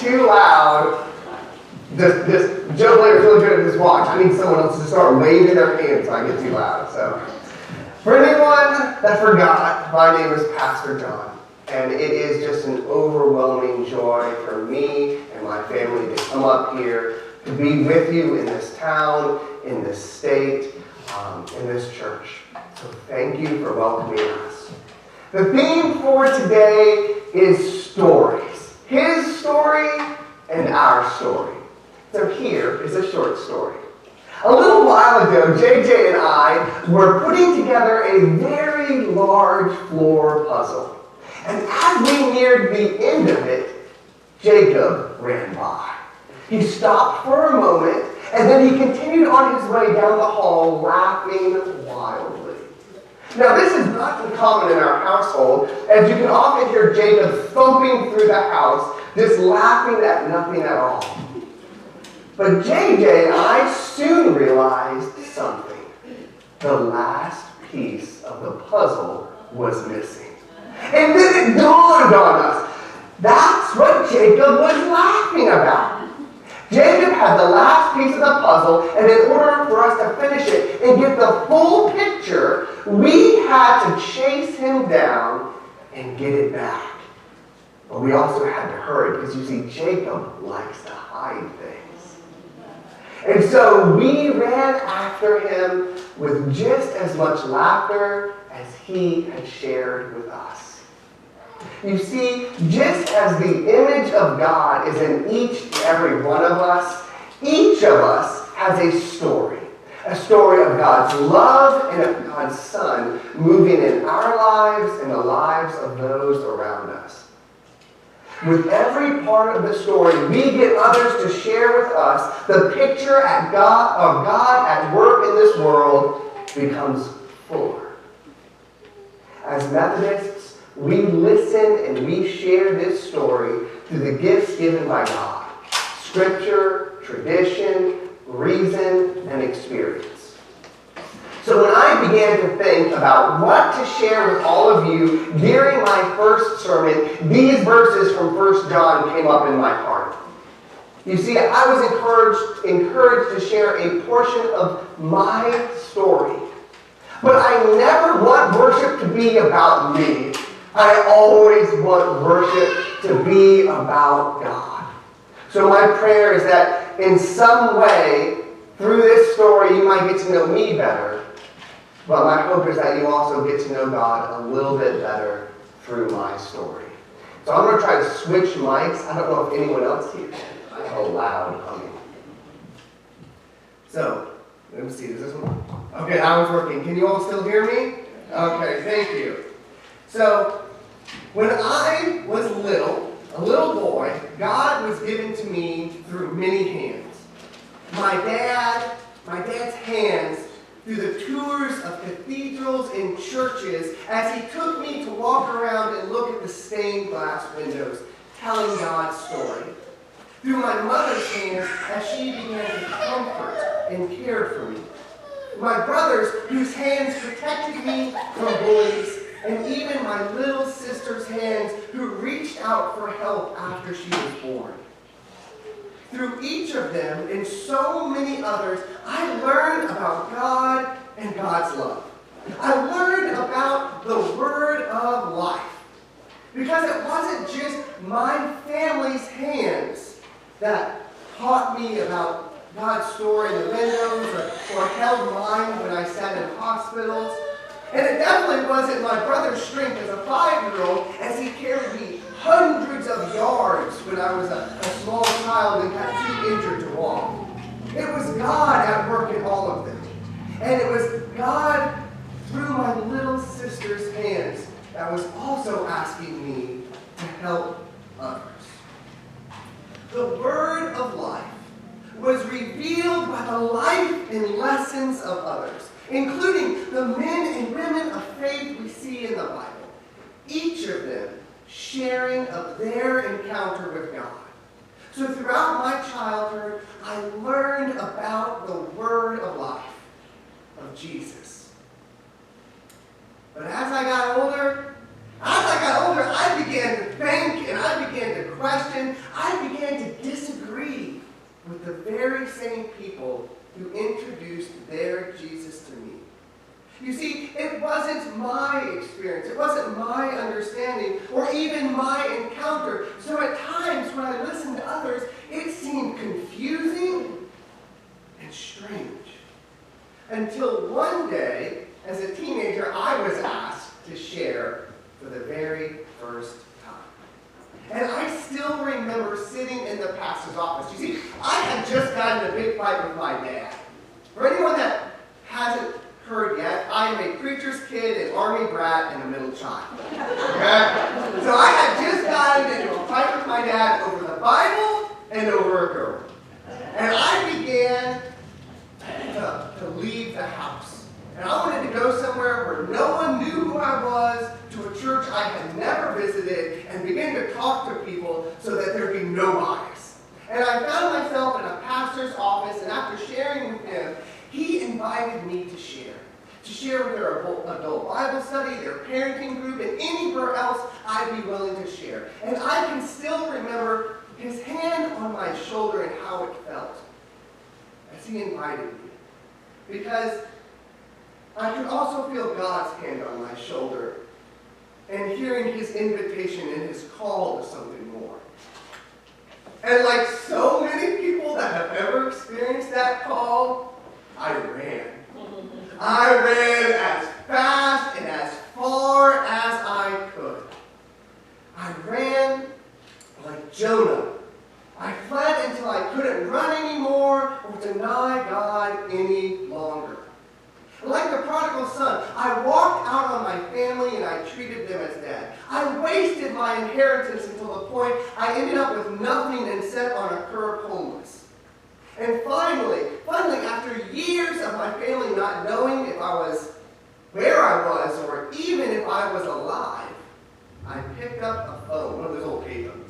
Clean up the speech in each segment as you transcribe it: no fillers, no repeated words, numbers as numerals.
too loud. This Joe Blair is really good at this watch. I need someone else to start waving their hands so I get too loud. So, for anyone that forgot, my name is Pastor John, and it is just an overwhelming joy for me and my family to come up here to be with you in this town, in this state, in this church. So thank you for welcoming us. The theme for today is stories. His story and our story. So here is a short story. A little while ago, JJ and I were putting together a very large floor puzzle. And as we neared the end of it, Jacob ran by. He stopped for a moment, and then he continued on his way down the hall, laughing wildly. Now, this is not uncommon in our household, as you can often hear Jacob thumping through the house, just laughing at nothing at all. But JJ and I soon realized something. The last piece of the puzzle was missing. And then it dawned on us. That's what Jacob was laughing about. Jacob had the last piece of the puzzle, and in order for us to finish it and get the full picture, we had to chase him down and get it back. But we also had to hurry, because you see, Jacob likes to hide things. And so we ran after him with just as much laughter as he had shared with us. You see, just as the image of God is in each and every one of us, each of us has a story of God's love and of God's Son moving in our lives and the lives of those around us. With every part of the story, we get others to share with us. The picture of God at work in this world becomes fuller. As Methodists, we listen and we share this story through the gifts given by God: Scripture, tradition, reason, and experience. So when I began to think about what to share with all of you during my first sermon, these verses from 1 John came up in my heart. You see, I was encouraged to share a portion of my story. But I never want worship to be about me. I always want worship to be about God. So my prayer is that in some way, through this story, you might get to know me better. But my hope is that you also get to know God a little bit better through my story. So I'm going to try to switch mics. I don't know if anyone else hears it. I have a loud humming. So, let me see. Is this one? Okay, now it's working. Can you all still hear me? Okay, thank you. So, when I was a little boy, God was given to me through many hands. My dad's hands through the tours of cathedrals and churches as he took me to walk around and look at the stained glass windows, telling God's story. Through my mother's hands as she began to comfort and care for me. My brothers, whose hands protected me from bullies, and even my little sister's hands, who reached out for help after she was born. Through each of them and so many others, I learned about God and God's love. I learned about the word of life. Because it wasn't just my family's hands that taught me about God's story in the windows or held mine when I sat in hospitals. And it definitely wasn't my brother's strength as a 5-year-old as he carried me hundreds of yards when I was a small child and got too injured to walk. It was God at work in all of them. And it was God through my little sister's hands that was also asking me to help others. The word of life was revealed by the life and lessons of others, including the men and women of faith we see in the Bible, each of them sharing of their encounter with God. So throughout my childhood, I learned about the word of life, of Jesus. But as I got older, I began to think and I began to question. I began people who introduced their Jesus to me. You see, it wasn't my experience, it wasn't my understanding, or even my encounter. So at times when I listened to others, it seemed confusing and strange. Until one day, as a teenager, I was asked to share for the very first time. And I still remember sitting in the pastor's office. You see, I had just gotten in a big fight with my dad. For anyone that hasn't heard yet, I am a preacher's kid, an army brat, and a middle child. Okay? So I had just gotten into a fight with my dad over the Bible and over a girl. And I began to leave the house. And I wanted to go somewhere where no one knew who I was, to a church I had never visited, and begin to talk to people so that there'd be no bias. And I found myself in a pastor's office, and after sharing with him, he invited me to share with their adult Bible study, their parenting group, and anywhere else I'd be willing to share. And I can still remember his hand on my shoulder and how it felt as he invited me. Because I could also feel God's hand on my shoulder and hearing his invitation and his call to something more. And like so many people that have ever experienced that call, I ran. I ran as fast and as far as I could. I ran like Jonah. I fled until I couldn't run anymore or deny God any longer. Like the prodigal son, I walked out on my family and I treated them as dead. I wasted my inheritance until the point I ended up with nothing and sat on a curb homeless. And finally, after years of my family not knowing if I was where I was or even if I was alive, I picked up a phone, one of those old payphones,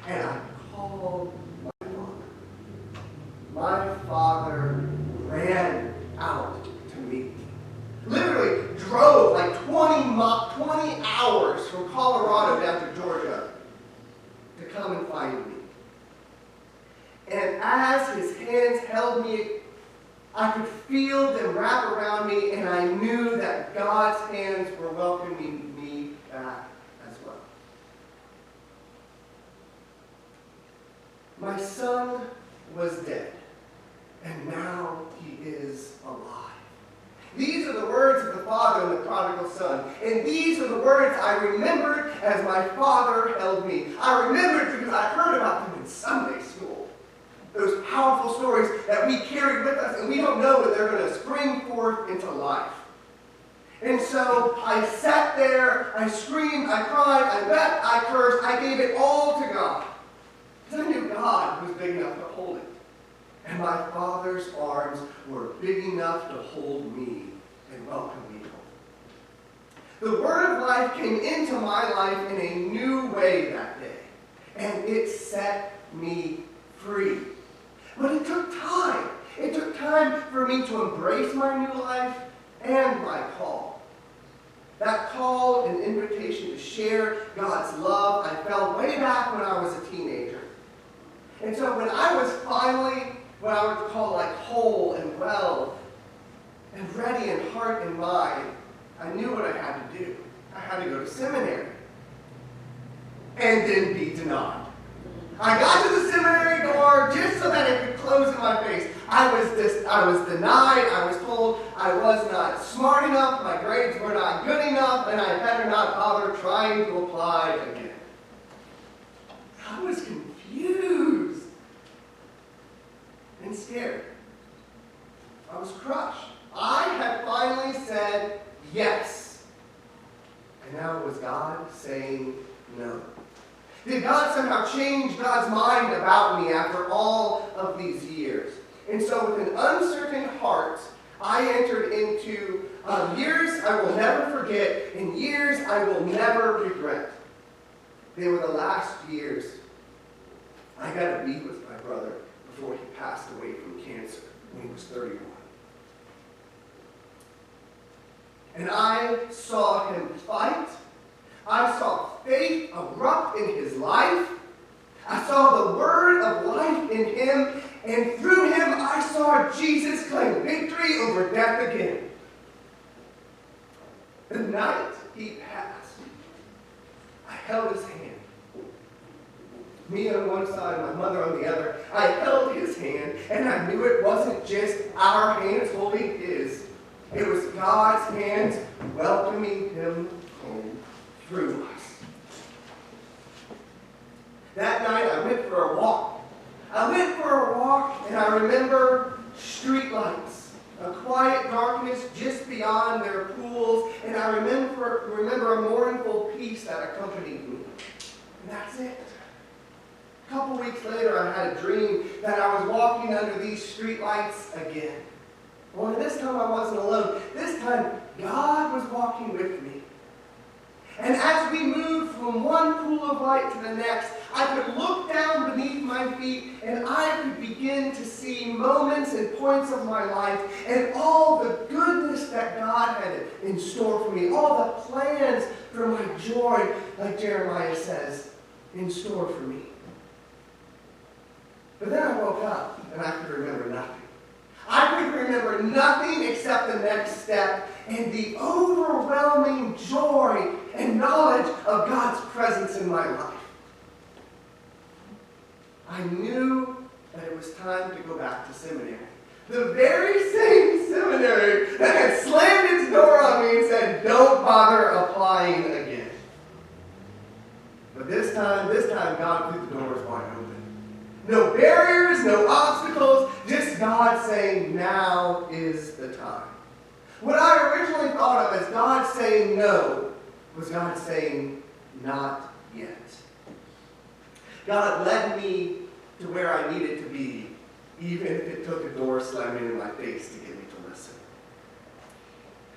and I called my father. My father ran out to meet me. Literally drove like 20 hours from Colorado down to Georgia to come and find me. And as his hands held me, I could feel them wrap around me, and I knew that God's hands were welcoming me back as well. My son was dead, and now he is alive. These are the words of the father and the prodigal son. And these are the words I remembered as my father held me. I remembered because I heard about them in Sunday school. Those powerful stories that we carry with us, and we don't know that they're going to spring forth into life. And so I sat there, I screamed, I cried, I wept, I cursed, I gave it all to God. Because I knew God was big enough to hold it. And my Father's arms were big enough to hold me and welcome me home. The word of life came into my life in a new way that day. And it set me free. But it took time. It took time for me to embrace my new life and my call. That call and invitation to share God's love I felt way back when I was a teenager. And so when I was finally what I would call like whole and well and ready in heart and mind, I knew what I had to do. I had to go to seminary and then be denied. I got to the seminary door just so that it could close in my face. I was denied. I was told I was not smart enough, my grades were not good enough, and I better not bother trying to apply again. I was confused and scared. I was crushed. I had finally said yes. And now it was God saying no. Did God somehow change God's mind about me after all of these years? And so with an uncertain heart, I entered into years I will never forget and years I will never regret. They were the last years I got to be with my brother before he passed away from cancer when he was 31. And I saw him fight. I saw faith erupt in his life. I saw the word of life in him, And through him, I saw Jesus claim victory over death again. The night he passed, I held his hand. Me on one side, my mother on the other. I held his hand, and I knew it wasn't just our hands holding his. It was God's hands welcoming him home through us. That night, I went for a walk. And I remember street lights, a quiet darkness just beyond their pools, and I remember a mournful peace that accompanied me. And that's it. A couple weeks later, I had a dream that I was walking under these street lights again. Only this time I wasn't alone. This time, God was walking with me. And as we moved from one pool of light to the next, I could look down beneath my feet and I could begin to see moments and points of my life and all the goodness that God had in store for me, all the plans for my joy, like Jeremiah says, in store for me. But then I woke up and I could remember nothing. I could remember nothing except the next step and the overwhelming joy and knowledge of God's presence in my life. I knew that it was time to go back to seminary. The very same seminary that had slammed its door on me and said, don't bother applying again. But this time, God threw the doors wide open. No barriers, no obstacles, just God saying, now is the time. What I originally thought of as God saying no was God saying, not yet. God led me to where I needed to be, even if it took a door slamming in my face to get me to listen.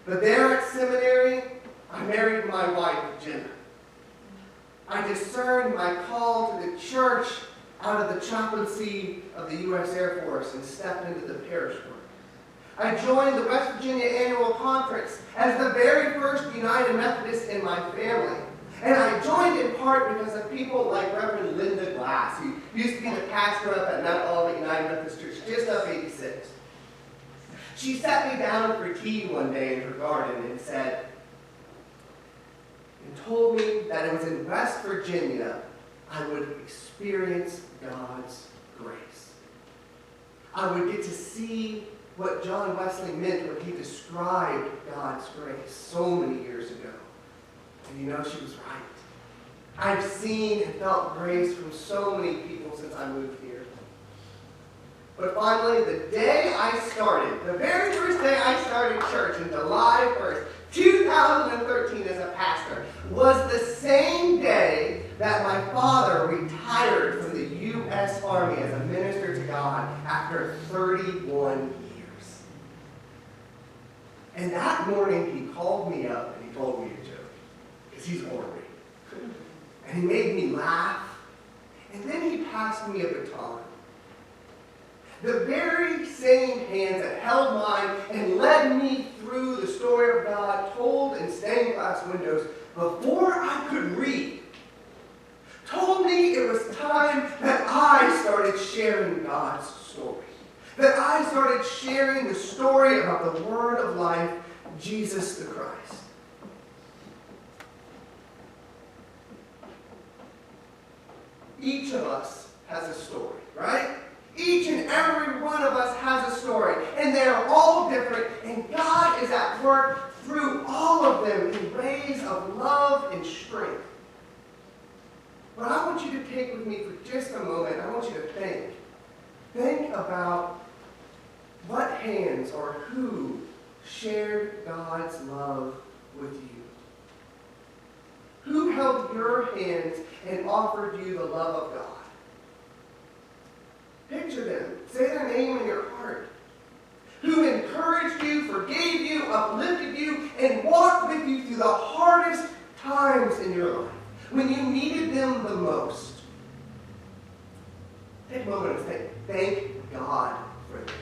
But there at seminary, I married my wife, Jenna. I discerned my call to the church out of the chaplaincy of the U.S. Air Force and stepped into the parish work. I joined the West Virginia Annual Conference as the very first United Methodist in my family. And I joined in part because of people like Reverend Linda Glass, who used to be the pastor up at Mount Olivet United Methodist Church, just up 86. She sat me down for tea one day in her garden and said, and told me that it was in West Virginia I would experience God's grace. I would get to see what John Wesley meant when he described God's grace so many years ago. And you know, she was right. I've seen and felt grace from so many people since I moved here. But finally, the day I started, the very first day I started church in July 1st, 2013 as a pastor, was the same day that my father retired from the U.S. Army as a minister to God after 31 years. And that morning he called me up and he told me a joke, because he's ornery. And he made me laugh, and then he passed me a baton. The very same hands that held mine and led me through the story of God told in stained glass windows before I could read, told me it was time that I started sharing God's story. That I started sharing the story about the Word of life, Jesus the Christ. Each of us has a story, right? Each and every one of us has a story, and they are all different, and God is at work through all of them in ways of love and strength. But I want you to take with me for just a moment, I want you to think. Think about what hands or who shared God's love with you. Who held your hands and offered you the love of God? Picture them. Say their name in your heart. Who encouraged you, forgave you, uplifted you, and walked with you through the hardest times in your life, when you needed them the most. Take a moment and say, thank God for them.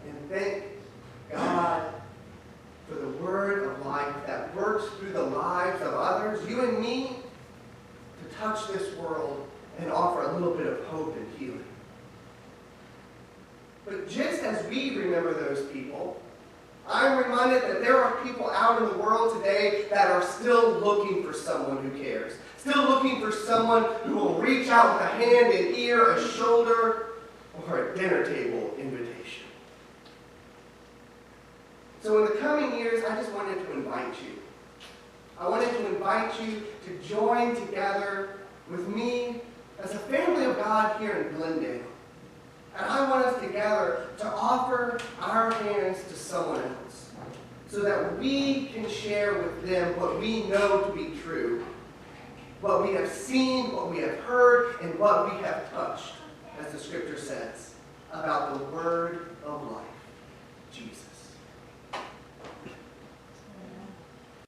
And thank God for the Word of life that works through the lives of others, you and me, to touch this world and offer a little bit of of hope and healing. But just as we remember those people, I'm reminded that there are people out in the world today that are still looking for someone who cares. Still looking for someone who will reach out with a hand, an ear, a shoulder, or a dinner table invitation. So in the coming years, I just wanted to invite you. I wanted to invite you to join together with me as a family of God here in Glendale. And I want us together to offer our hands to someone else so that we can share with them what we know to be true, what we have seen, what we have heard, and what we have touched, as the scripture says, about the word of life, Jesus.